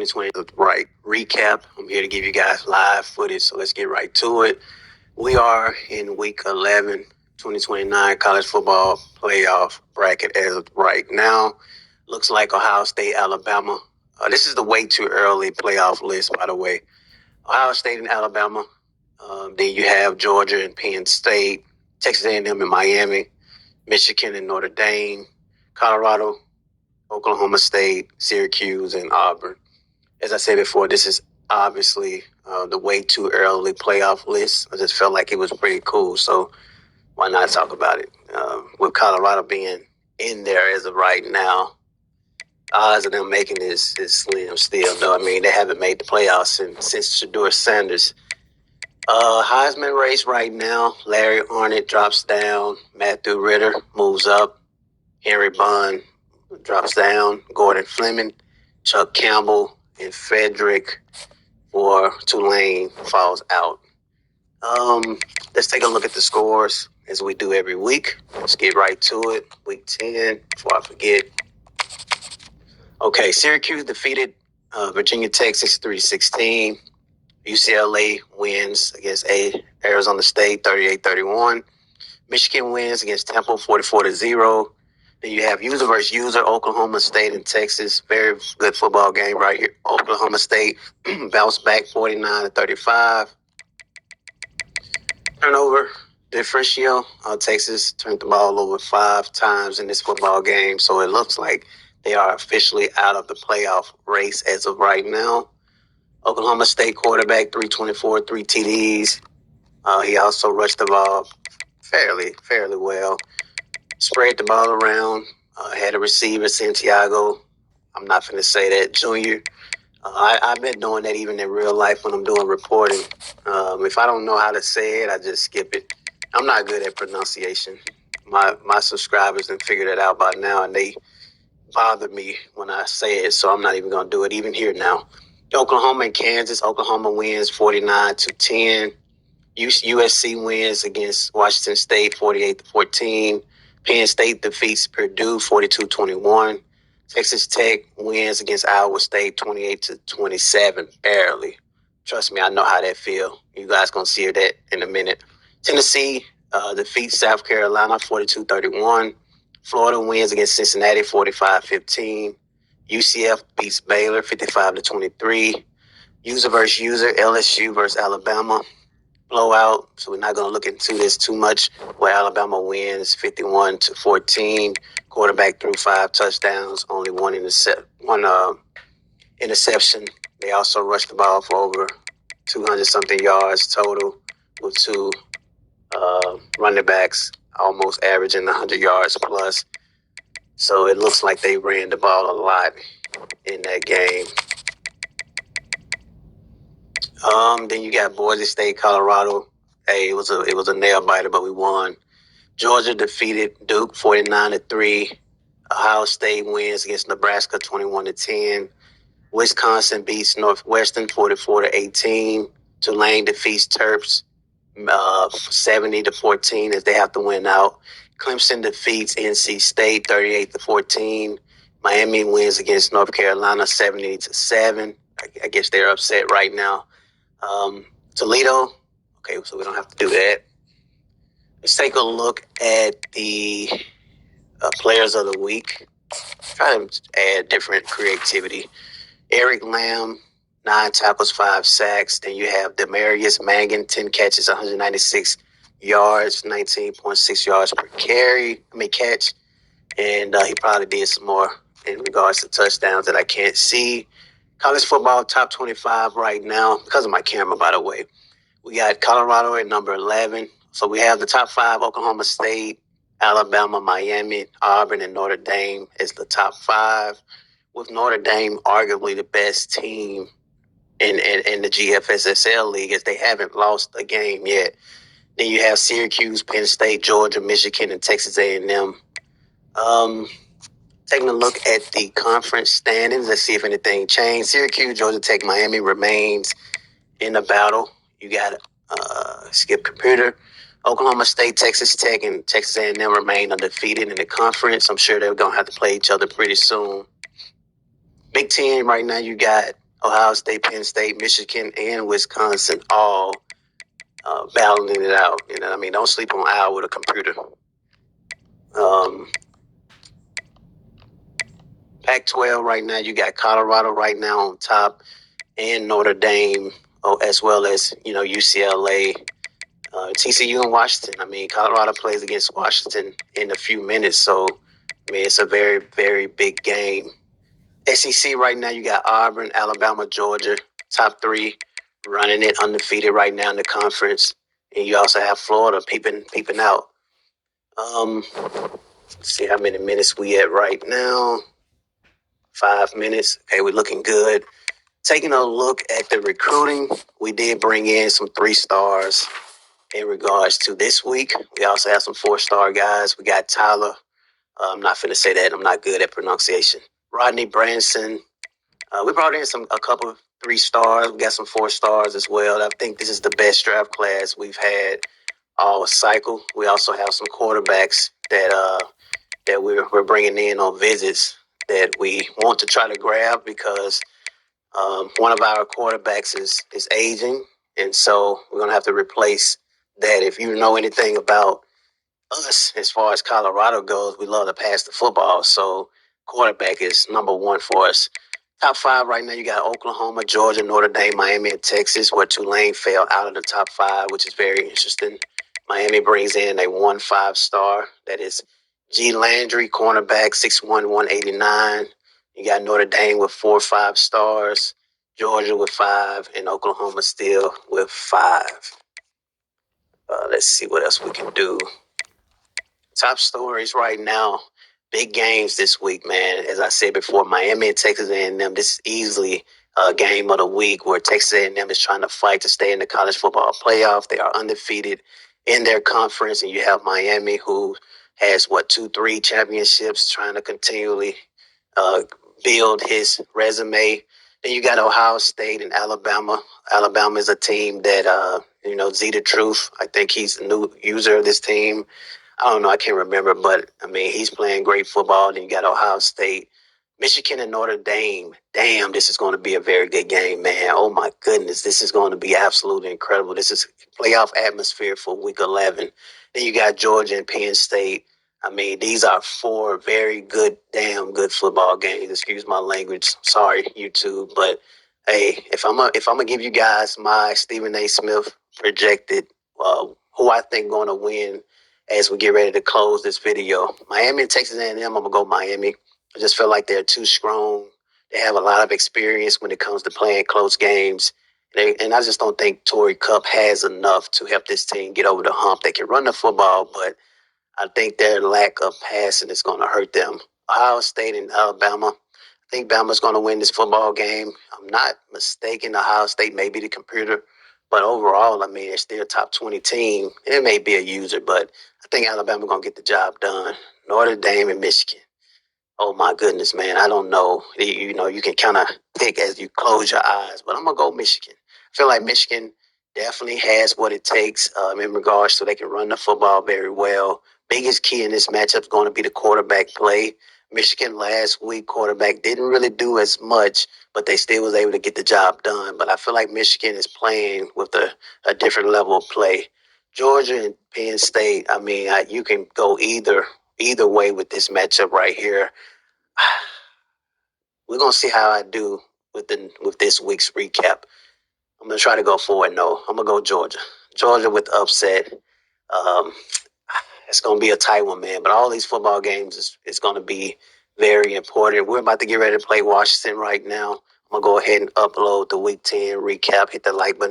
2020. Right. Recap. I'm here to give you guys live footage, so let's get right to it. We are in week 11, 2029 college football playoff bracket as of right now. Looks like Ohio State, Alabama. This is the way too early playoff list, by the way. Ohio State and Alabama. Then you have Georgia and Penn State, Texas A&M and Miami, Michigan and Notre Dame, Colorado, Oklahoma State, Syracuse, and Auburn. As I said before, this is obviously the way too early playoff list. I just felt like it was pretty cool, so why not talk about it? With Colorado being in there as of right now, odds of them making this is slim still, though. I mean, they haven't made the playoffs since Shedeur Sanders. Heisman race right now, Larry Arnett drops down, Matthew Ritter moves up, Henry Bond drops down, Gordon Fleming, Chuck Campbell, and Frederick for Tulane falls out. Let's take a look at the scores as we do every week. Let's get right to it. Week 10, before I forget. Okay, Syracuse defeated Virginia Tech 63-16. UCLA wins against Arizona State 38-31. Michigan wins against Temple 44-0. Then you have user versus user, Oklahoma State and Texas. Very good football game right here. Oklahoma State bounced back 49-35. Turnover differential. Texas turned the ball over 5 times in this football game, so it looks like they are officially out of the playoff race as of right now. Oklahoma State quarterback, 324, 3 TDs. He also rushed the ball fairly well. Spread the ball around. Had a receiver, Santiago. I'm not going to say that, Junior. I've been doing that even in real life when I'm doing reporting. If I don't know how to say it, I just skip it. I'm not good at pronunciation. My subscribers done figured it out by now, and they bother me when I say it, so I'm not even going to do it even here now. Oklahoma and Kansas. Oklahoma wins 49-10. USC wins against Washington State 48-14. Penn State defeats Purdue 42-21. Texas Tech wins against Iowa State 28-27, barely. Trust me, I know how that feel. You guys gonna see that in a minute. Tennessee defeats South Carolina 42-31. Florida wins against Cincinnati 45-15. UCF beats Baylor 55-23. User versus user, LSU versus Alabama. Blowout, so we're not going to look into this too much, where Alabama wins 51-14. Quarterback threw 5 touchdowns, only one interception. They also rushed the ball for over 200-something yards total, with 2 running backs almost averaging 100 yards plus. So it looks like they ran the ball a lot in that game. Then you got Boise State, Colorado. Hey, it was a nail biter, but we won. Georgia defeated Duke 49-3. Ohio State wins against Nebraska 21-10. Wisconsin beats Northwestern 44-18. Tulane defeats Terps 70-14 as they have to win out. Clemson defeats NC State 38-14. Miami wins against North Carolina 70-7. I guess they're upset right now. Toledo. Okay, so we don't have to do that. Let's take a look at the players of the week. Try to add different creativity. Eric Lamb, 9 tackles, 5 sacks. Then you have Demarius Mangan, 10 catches, 196 yards, 19.6 yards per catch. And he probably did some more in regards to touchdowns that I can't see. College football top 25 right now, because of my camera, by the way. We got Colorado at number 11. So we have the top 5, Oklahoma State, Alabama, Miami, Auburn, and Notre Dame as the top 5, with Notre Dame arguably the best team in the GFSSL league, as they haven't lost a game yet. Then you have Syracuse, Penn State, Georgia, Michigan, and Texas A&M. Taking a look at the conference standings, let's see if anything changed. Syracuse, Georgia Tech, Miami remains in the battle. You got skip computer. Oklahoma State, Texas Tech, and Texas A&M remain undefeated in the conference. I'm sure they're going to have to play each other pretty soon. Big Ten right now, you got Ohio State, Penn State, Michigan, and Wisconsin all battling it out. You know what I mean? Don't sleep on Iowa with a computer. Pac-12 right now, you got Colorado right now on top, and Notre Dame, as well as UCLA, TCU, and Washington. I mean, Colorado plays against Washington in a few minutes, so I mean it's a very, very big game. SEC right now, you got Auburn, Alabama, Georgia, top three, running it undefeated right now in the conference, and you also have Florida peeping out. Let's see how many minutes we at right now. 5 minutes. Okay, we're looking good. Taking a look at the recruiting, we did bring in some 3-stars in regards to this week. We also have some 4-star guys. We got Tyler. I'm not finna say that. I'm not good at pronunciation. Rodney Branson. We brought in a couple of 3-stars. We got some 4-stars as well. I think this is the best draft class we've had all cycle. We also have some quarterbacks that we're bringing in on visits that we want to try to grab because one of our quarterbacks is aging, and so we're gonna have to replace that. If you know anything about us as far as Colorado goes, we love to pass the football, so quarterback is number one for us. Top 5 right now, you got Oklahoma, Georgia, Notre Dame, Miami, and Texas, where Tulane fell out of the top 5, which is very interesting. Miami brings in a 1-5-star. That is G. Landry, cornerback, 6'1", 189. You got Notre Dame with 4 5-stars, Georgia with 5, and Oklahoma still with 5. Let's see what else we can do. Top stories right now. Big games this week, man. As I said before, Miami and Texas A&M. This is easily a game of the week where Texas A&M is trying to fight to stay in the college football playoff. They are undefeated in their conference, and you have Miami, who has 2-3 championships, trying to continually build his resume. Then you got Ohio State and Alabama. Alabama is a team that Z the Truth. I think he's a new user of this team. I don't know. I can't remember, but I mean, he's playing great football. Then you got Ohio State, Michigan, and Notre Dame. Damn, this is going to be a very good game, man. Oh my goodness, this is going to be absolutely incredible. This is playoff atmosphere for Week 11. Then you got Georgia and Penn State. I mean, these are 4 very good, damn good football games. Excuse my language. Sorry, YouTube, but hey, if I'm gonna give you guys my Stephen A. Smith projected, who I think going to win as we get ready to close this video. Miami and Texas A&M, I'm going to go Miami. I just feel like they're too strong. They have a lot of experience when it comes to playing close games. And I just don't think Torrey Cup has enough to help this team get over the hump. They can run the football, but I think their lack of passing is going to hurt them. Ohio State and Alabama. I think Bama's going to win this football game. I'm not mistaken. Ohio State may be the computer. But overall, I mean, it's still a top 20 team. It may be a user, but I think Alabama going to get the job done. Notre Dame and Michigan. Oh, my goodness, man. I don't know. You can kind of pick as you close your eyes, but I'm going to go Michigan. I feel like Michigan definitely has what it takes in regards so they can run the football very well. Biggest key in this matchup is going to be the quarterback play. Michigan last week quarterback didn't really do as much, but they still was able to get the job done. But I feel like Michigan is playing with a different level of play. Georgia and Penn State, I mean, you can go either way with this matchup right here. We're going to see how I do with this week's recap. I'm going to try to go 4-0. I'm going to go Georgia. Georgia with upset. It's going to be a tight one, man. But all these football games is going to be very important. We're about to get ready to play Washington right now. I'm going to go ahead and upload the Week 10 recap. Hit the like button.